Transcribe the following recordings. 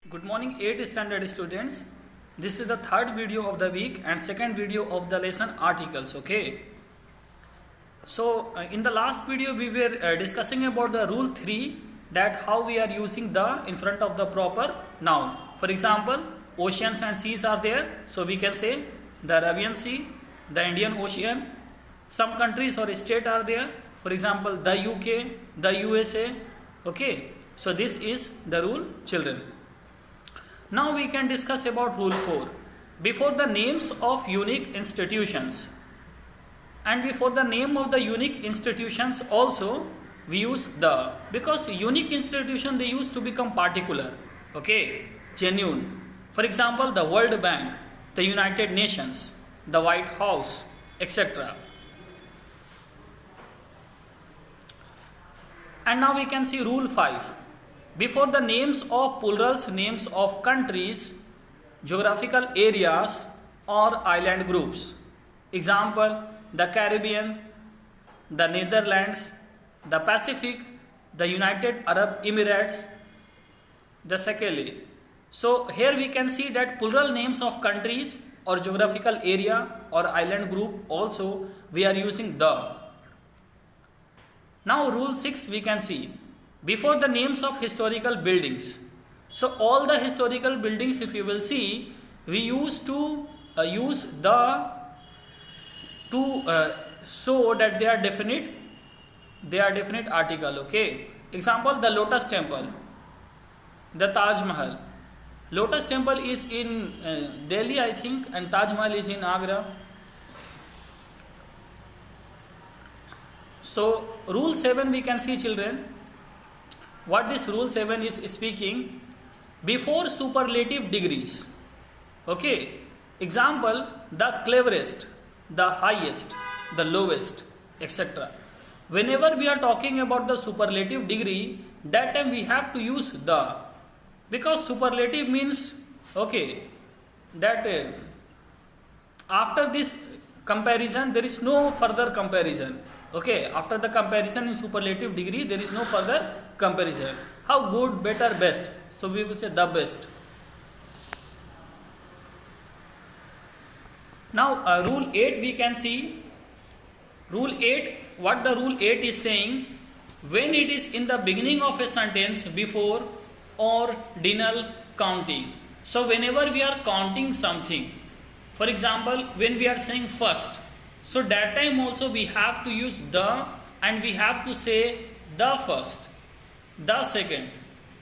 Good morning 8th standard students. This is the third video of the week and second video of the lesson articles. Okay. So in the last video we were discussing about the rule 3, that how we are using the in front of the proper noun. For example, oceans and seas are there. So we can say the Arabian Sea, the Indian Ocean. Some countries or state are there. For example, the UK, the USA. Okay. So this is the rule, children. Now we can discuss about rule 4. Before the names of unique institutions and before the name of the unique institutions also we use the, because unique institution they used to become particular, okay, genuine. For example, the World Bank, the United Nations, the White House, etc. And now we can see rule 5. Before the names of plurals, names of countries, geographical areas or island groups. Example, the Caribbean, the Netherlands, the Pacific, the United Arab Emirates, the Seychelles. So here we can see that plural names of countries or geographical area or island group also we are using the. Now rule 6 we can see. Before the names of historical buildings. So all the historical buildings, if you will see, we used to use the to show that they are definite article. Okay. Example, the Lotus Temple, the Taj Mahal. Lotus Temple is in Delhi, I think, and Taj Mahal is in Agra. So rule 7 we can see, children. What this rule 7 is speaking, before superlative degrees. Okay. Example, the cleverest, the highest, the lowest, etc. Whenever we are talking about the superlative degree, that time we have to use the, because superlative means, okay, that after this comparison there is no further comparison. Okay, after the comparison in superlative degree there is no further comparison. How good, better, best. So we will say the best. Now rule 8 we can see. Rule 8, what the rule 8 is saying, when it is in the beginning of a sentence before ordinal counting. So whenever we are counting something, for example, when we are saying first, so that time also we have to use the, and we have to say the first, the second,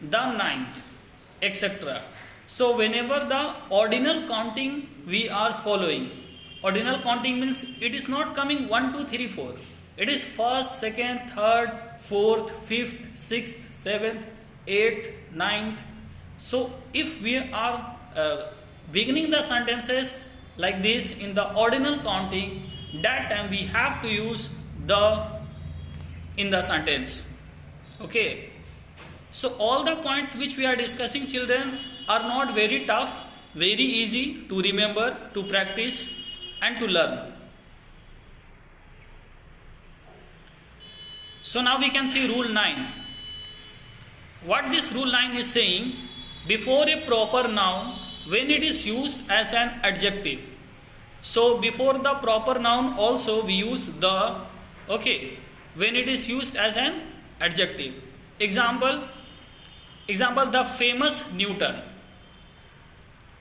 the ninth, etc. So whenever the ordinal counting we are following, ordinal counting means it is not coming 1, 2, 3, 4. It is first, second, third, fourth, fifth, sixth, seventh, eighth, ninth. So if we are beginning the sentences like this in the ordinal counting, that time we have to use the in the sentence. Okay. So all the points which we are discussing, children, are not very tough, very easy to remember, to practice and to learn. So now we can see rule 9. What this rule 9 is saying, before a proper noun, when it is used as an adjective. So before the proper noun also we use the, okay, when it is used as an adjective. Example, the famous Newton.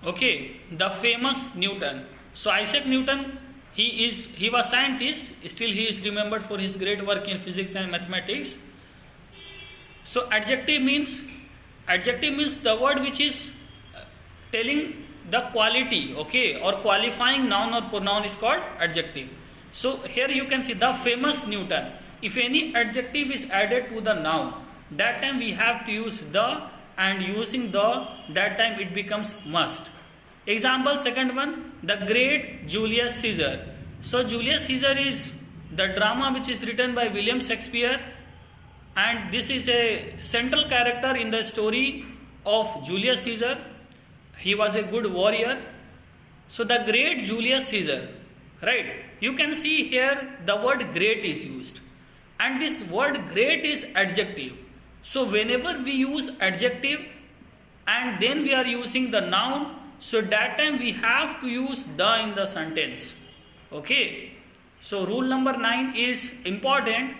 Okay, the famous Newton. So Isaac Newton, he was scientist, still he is remembered for his great work in physics and mathematics. So adjective means the word which is telling the quality, okay, or qualifying noun or pronoun is called adjective. So here you can see the famous Newton. If any adjective is added to the noun, that time we have to use the, and using the, that time it becomes must. Example, second one, the great Julius Caesar. So Julius Caesar is the drama which is written by William Shakespeare, and this is a central character in the story of Julius Caesar. He was a good warrior. So the great Julius Caesar, right? You can see here the word great is used, and this word great is adjective. So whenever we use adjective, and then we are using the noun, so that time we have to use the in the sentence. Okay, so rule number 9 is important.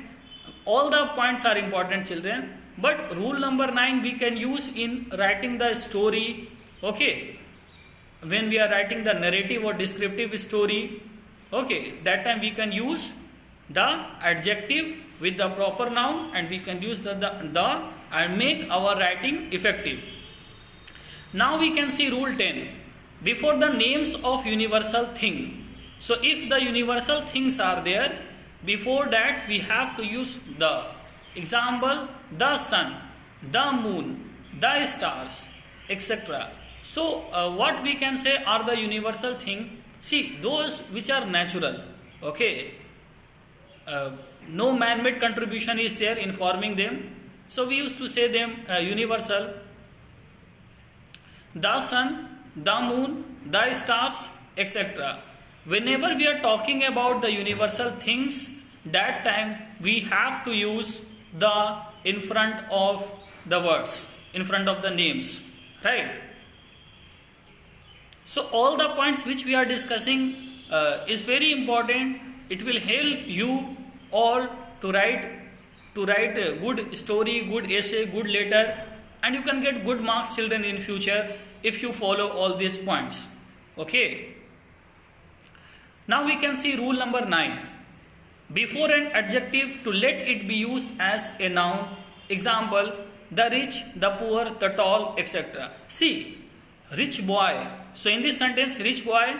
All the points are important, children, but rule number 9 we can use in writing the story. Okay, when we are writing the narrative or descriptive story, okay, that time we can use the adjective with the proper noun, and we can use the and make our writing effective. Now we can see rule 10, before the names of universal thing. So if the universal things are there, before that we have to use the. Example, the sun, the moon, the stars, etc. So what we can say are the universal thing. See, those which are natural. Okay, no man-made contribution is there in forming them. So we used to say them universal. The sun, the moon, the stars, etc. Whenever we are talking about the universal things, that time we have to use the in front of the words, in front of the names, right? So all the points which we are discussing is very important. It will help you all to write a good story, good essay, good letter, and you can get good marks, children, in future if you follow all these points. Okay. Now we can see rule number 9. Before an adjective, to let it be used as a noun. Example, the rich, the poor, the tall, etc. See, rich boy. So in this sentence, rich boy,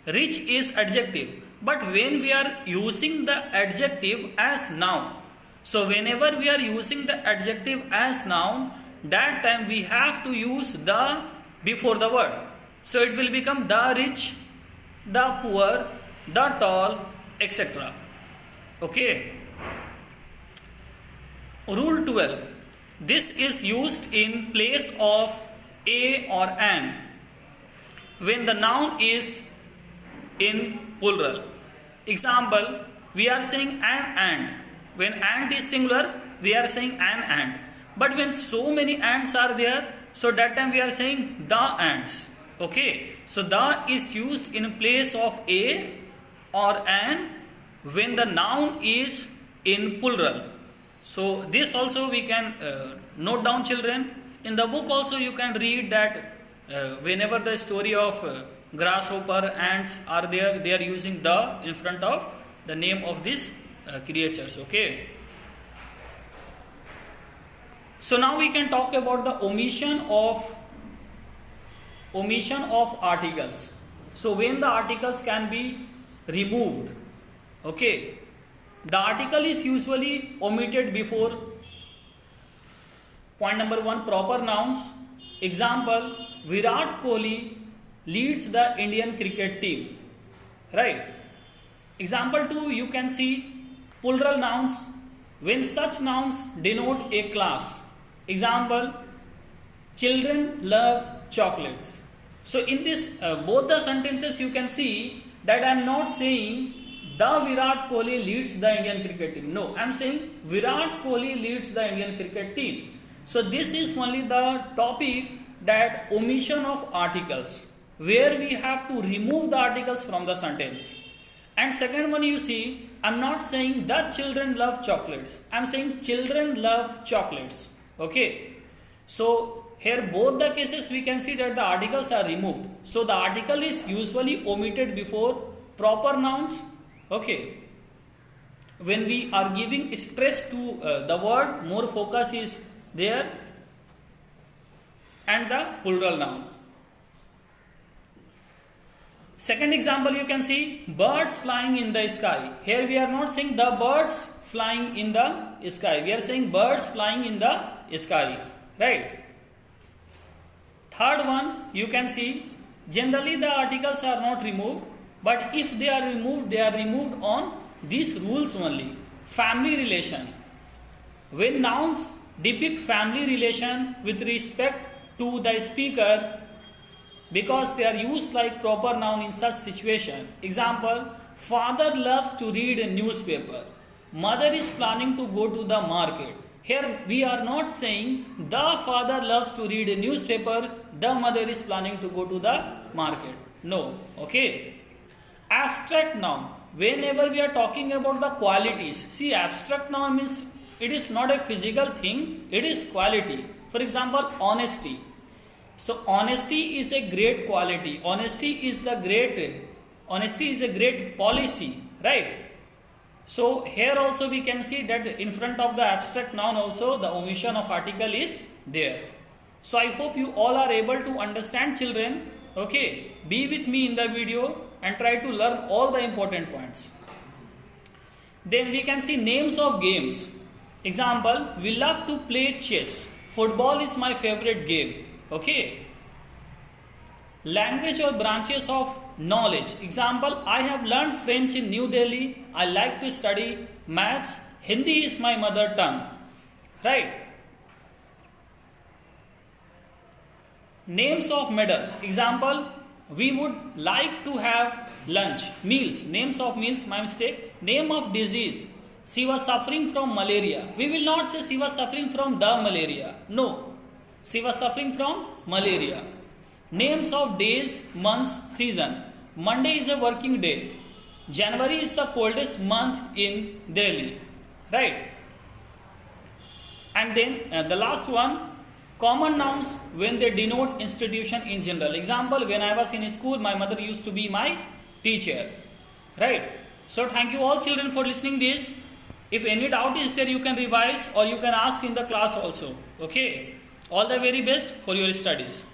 rich is adjective. But when we are using the adjective as noun, so whenever we are using the adjective as noun, that time we have to use the before the word. So it will become the rich, the poor, the tall, etc. Okay. Rule 12. This is used in place of a or an when the noun is in plural. Example, we are saying an ant. When ant is singular, we are saying an ant. But when so many ants are there, so that time we are saying the ants. Okay. So the is used in place of a or an when the noun is in plural. So this also we can note down, children. In the book also you can read that whenever the story of grasshopper, ants are there, they are using the in front of the name of these creatures. Okay. So now we can talk about the omission of articles. So when the articles can be removed. Okay, the article is usually omitted before point number 1, proper nouns. Example, Virat Kohli leads the Indian cricket team, right? Example 2, you can see plural nouns when such nouns denote a class. Example, children love chocolates. So in this both the sentences you can see that I am not saying the Virat Kohli leads the Indian cricket team. No, I am saying Virat Kohli leads the Indian cricket team. So this is only the topic, that omission of articles, where we have to remove the articles from the sentence. And second one, you see, I am not saying the children love chocolates. I am saying children love chocolates. Okay. So here both the cases we can see that the articles are removed. So the article is usually omitted before proper nouns. Okay. When we are giving stress to the word, more focus is there, and the plural noun. Second example, you can see birds flying in the sky. Here we are not saying the birds flying in the sky. We are saying birds flying in the sky. Right. Third one, you can see generally the articles are not removed, but if they are removed on these rules only. Family relation. When nouns depict family relation with respect to the speaker, because they are used like proper noun in such situation. Example, father loves to read a newspaper. Mother is planning to go to the market. Here we are not saying the father loves to read a newspaper, the mother is planning to go to the market. No, okay. Abstract noun. Whenever we are talking about the qualities, see, abstract noun means it is not a physical thing, it is quality. For example, honesty. So honesty is a great quality. Honesty is a great policy, right? So here also we can see that in front of the abstract noun also the omission of article is there. So I hope you all are able to understand, children. Okay, be with me in the video and try to learn all the important points. Then we can see names of games. Example, we love to play chess. Football is my favorite game. Okay. Language or branches of knowledge. Example, I have learned French in New Delhi. I like to study maths. Hindi is my mother tongue. Right. Names of medals. Example, we would like to have lunch. Meals. Names of meals, my mistake. Name of disease. She was suffering from malaria. We will not say she was suffering from the malaria. No. She was suffering from malaria. Names of days, months, season. Monday is a working day. January is the coldest month in Delhi. Right. And then the last one, common nouns when they denote institution in general. Example, when I was in school, my mother used to be my teacher. Right. So thank you all children for listening this. If any doubt is there, you can revise or you can ask in the class also. Okay. All the very best for your studies.